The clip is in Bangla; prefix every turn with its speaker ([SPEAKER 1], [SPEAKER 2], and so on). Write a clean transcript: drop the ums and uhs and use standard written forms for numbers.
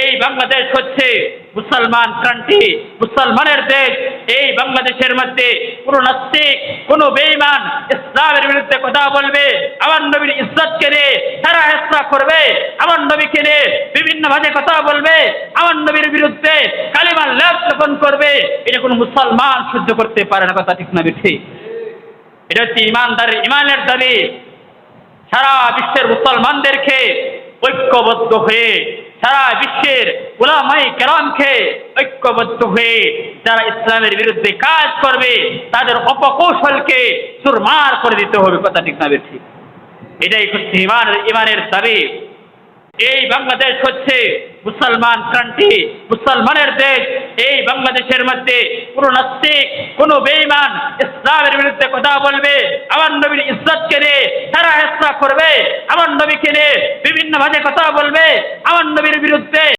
[SPEAKER 1] এই বাংলাদেশ হচ্ছে মুসলমান কান্ট্রি, মুসলমানের দেশ। এই বাংলাদেশের মধ্যে কোনো নাস্তিক, কোনো বেঈমান ইসলামের বিরুদ্ধে কথা বলবে, আমার নবীর ইজ্জতকে নিয়ে তারা হেচ্ছা করবে, আমার নবীকে নিয়ে বিভিন্ন ভাবে কথা বলবে, আমার নবীর বিরুদ্ধে কালিমার লেপ লেপন করবে, এটা কোনো মুসলমান সহ্য করতে পারে না। কথা ঠিক না ঠিক? এটা হচ্ছে ইমানের দাবি। সারা বিশ্বের মুসলমানদেরকে ঐক্যবদ্ধ হয়ে, সারা বিশ্বের উলামায়ে কেরামকে ঐক্যবদ্ধ হয়ে যারা ইসলামের বিরুদ্ধে কাজ করবে তাদের অপকৌশলকে চুরমার করে দিতে হবে। কথা ঠিক না ঠিক? এটাই হচ্ছে ইমানের দাবি। এই বাংলাদেশ হচ্ছে মুসলমান কান্ট্রি, মুসলমানের দেশ। এই বাংলাদেশের মধ্যে কোনো নাস্তিক, কোনো বেঈমান ইসলামের বিরুদ্ধে কথা বলবে, আমার নবীর ইজ্জতকে নিয়ে তারা হেচ্ছা করবে, আমার নবীকে নিয়ে বিভিন্ন ভাবে কথা বলবে, আমার নবীর বিরুদ্ধে